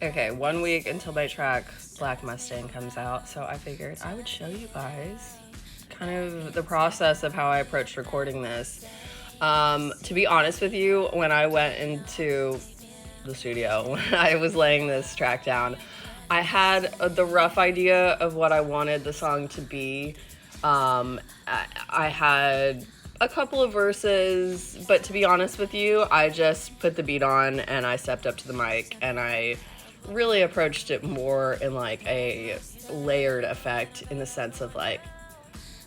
Okay, 1 week until my track Black Mustang comes out, so I figured I would show you guys kind of the process of how I approached recording this. To be honest with you, when I went into the studio, when I was laying this track down, I had the rough idea of what I wanted the song to be. I had a couple of verses, but to be honest with you, I just put the beat on and I stepped up to the mic and I really approached it more in like a layered effect, in the sense of like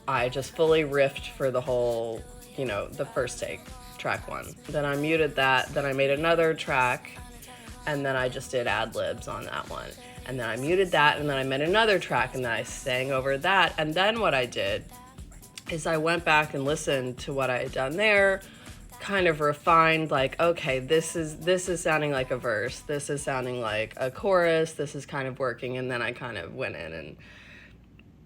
I just fully riffed for the whole, the first take, track one. Then I muted that, then I made another track, and then I just did ad-libs on that one. And then I muted that, and then I made another track, and then I sang over that. And then what I did is I went back and listened to what I had done there, kind of refined, like, okay, this is sounding like a verse, this is sounding like a chorus, this is kind of working, and then I kind of went in and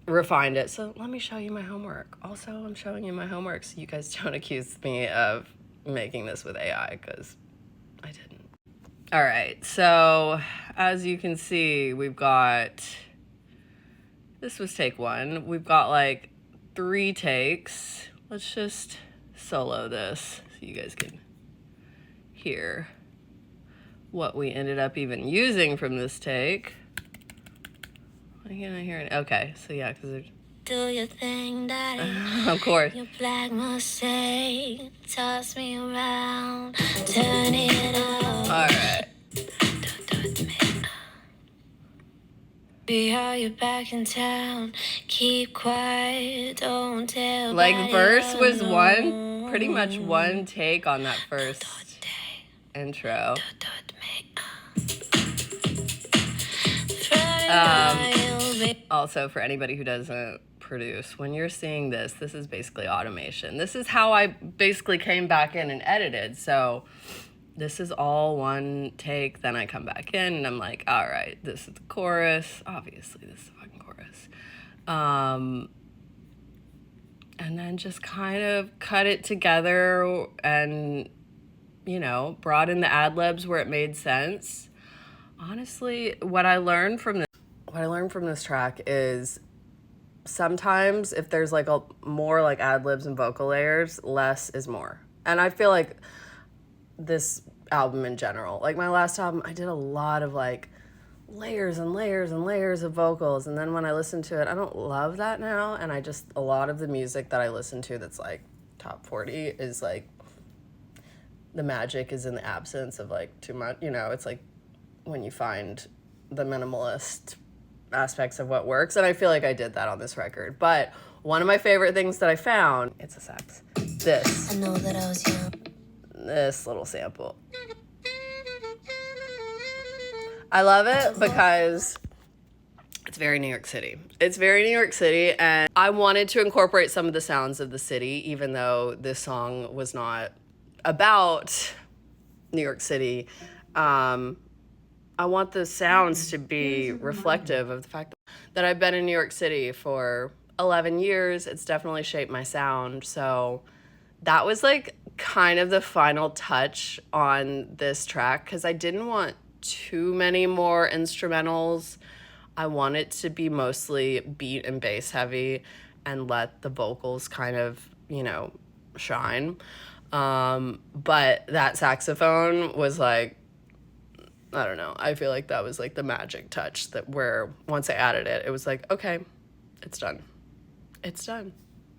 refined it. So let me show you my homework. Also, I'm showing you my homework so you guys don't accuse me of making this with AI, because I didn't. All right, so as you can see, this was take one. We've got like 3 takes. Let's just solo this so you guys can hear what we ended up even using from this take. Why can't I hear it? Okay, so yeah, because do your thing, daddy. of course. Your black Mustang, toss me around, turn it up. All right. Be how you're back in town. Keep quiet, don't tell. Like, verse was pretty much one take on that first intro. Also, for anybody who doesn't produce, when you're seeing this is basically automation. This is how I basically came back in and edited. So this is all one take. Then I come back in and I'm like, all right, this is the chorus. Obviously, this is the fucking chorus. And then just kind of cut it together and, brought in the ad-libs where it made sense. Honestly, what I learned from this track is sometimes if there's like more like ad-libs and vocal layers, less is more. And I feel like this album in general, like my last album, I did a lot of like layers and layers and layers of vocals, and then when I listen to it, I don't love that now. And a lot of the music that I listen to that's like top 40 is like, the magic is in the absence of like too much, it's like when you find the minimalist aspects of what works, and I feel like I did that on this record. But one of my favorite things that I found, it's a sax, I know that I was young. This little sample. I love it because it's very New York City. It's very New York City, and I wanted to incorporate some of the sounds of the city, even though this song was not about New York City. I want the sounds to be reflective of the fact that I've been in New York City for 11 years. It's definitely shaped my sound. So that was like kind of the final touch on this track, because I didn't want too many more instrumentals. I want it to be mostly beat and bass heavy and let the vocals kind of, shine. But that saxophone was like, I don't know. I feel like that was like the magic touch, that where once I added it, it was like, okay, it's done. It's done.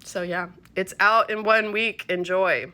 So yeah, it's out in 1 week. Enjoy.